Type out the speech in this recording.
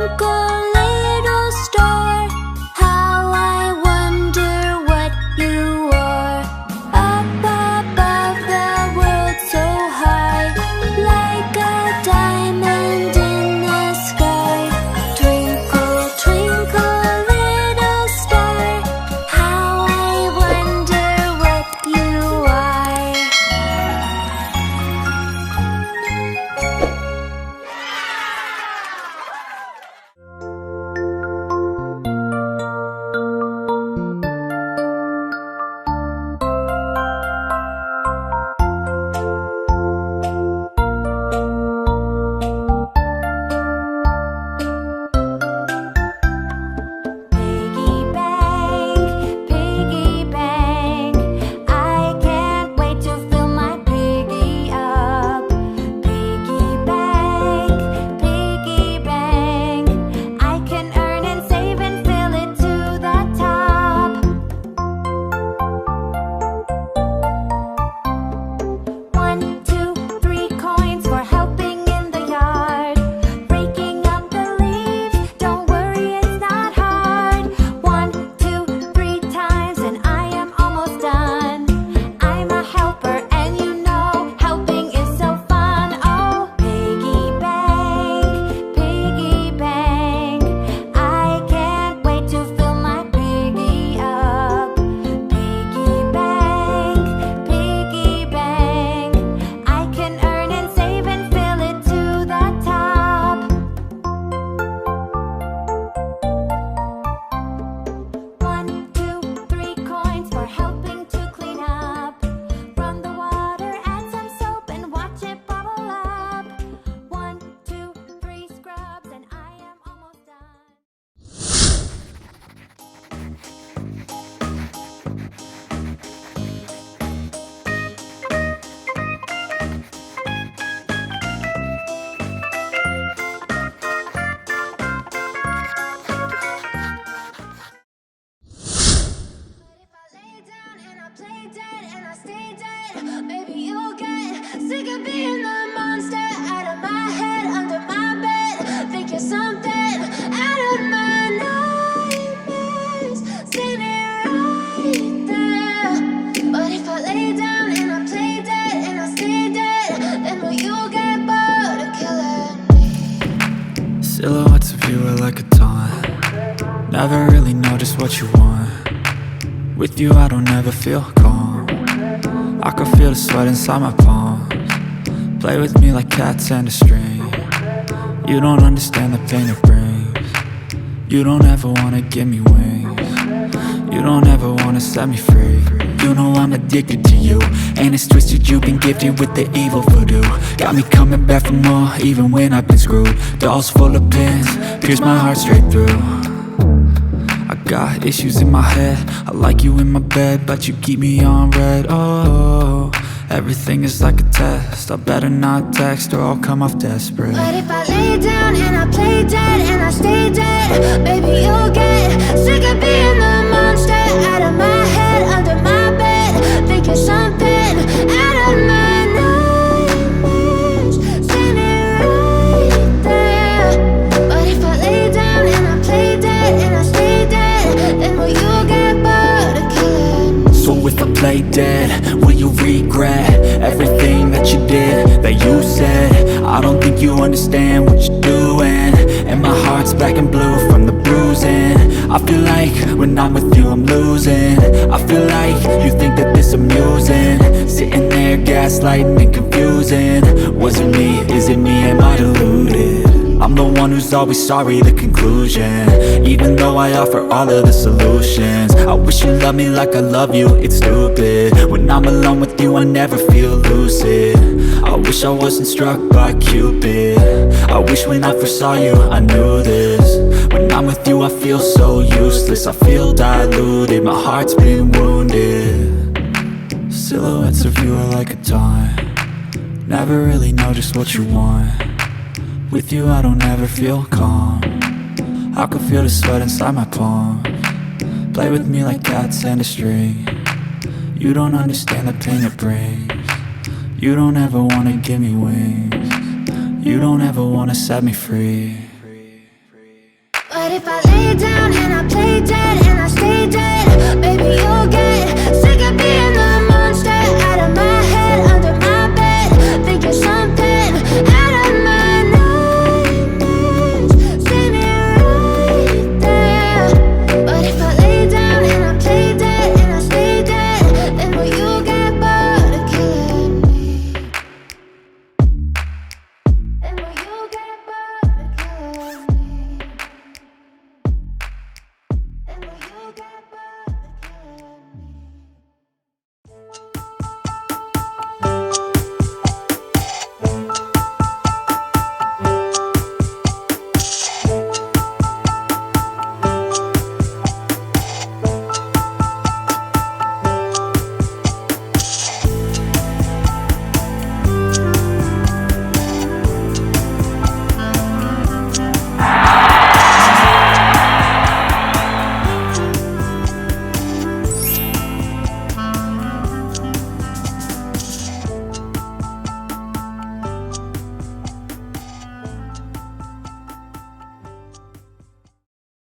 twinkle, little star, how I wonder what you are. Up above the world so high, like a diamond in the sky. Twinkle, twinkle, little star, how I wonder what you are. Piggy bank, I can't wait to fill my piggy up. Piggy bank, I can earn and save and fill it to the top. 1, 2, 3 coins for helping in the yard. Breaking up the leaves, don't worry, it's not hard. 1, 2, 3 times and I am almost done. I'm a helper and you know helping is so fun. Oh, piggy bank, I can't wait to fill my piggy up. Piggy bank, I can earn and save and fill it to the top. 1, 2, 3 coins for helping to clean up. Run the water, add some soap and watch it bubble up. 1, 2, 3 scrubs and I am almost done. But if I lay down and I play dead and I stay dead, maybe you'll get sick of being the monster out of my head, under my bed. Think you're something out of my nightmares, standing right there. But if I lay down and I play dead and I stay dead, then will you get bored of killing me? Silhouettes of you are like a taunt. Never really know just what you want. With you I don't ever feel calm. I can feel the sweat inside my palms. Play with me like cats and a string. You don't understand the pain it brings. You don't ever wanna give me wings. You don't ever wanna set me free. You know I'm addicted to you, and it's twisted, you've been gifted with the evil voodoo. Got me coming back for more, even when I've been screwed. Dolls full of pins, pierce my heart straight through. I got issues in my head, I like you in my bed, but you keep me on red. Oh, everything is like a test, I better not text or I'll come off desperate. But if I lay down and I play dead and I stay dead, maybe you'll get sick of being the monster out of my head, under my bed. Think you're something out of my nightmares, standing right there. But if I lay down and I play dead and I stay dead, then will you get bored of killing me? So if I play dead, will you regret everything that you did, that you said? I don't think you understand what you're doing, and my heart's black and blue from the bruising. I feel like when I'm with you I'm losing. I feel like you think that this amusing, sitting there gaslighting and confusing. Was it me? Is it me? Am I deluded? I'm the one who's always sorry, the conclusion, even though I offer all of the solutions. I wish you loved me like I love you, it's stupid. When I'm alone with you I never feel lucid. I wish I wasn't struck by Cupid. I wish when I first saw you I knew this. When I'm with you I feel so useless, I feel diluted, my heart's been wounded. Silhouettes of you are like a taunt. Never really know just what you want. With you I don't ever feel calm. I can feel the sweat inside my palms. Play with me like cats and a string. You don't understand the pain it brings. You don't ever wanna give me wings. You don't ever wanna set me free. But if I lay down and I play dead and I stay dead, baby, you'll get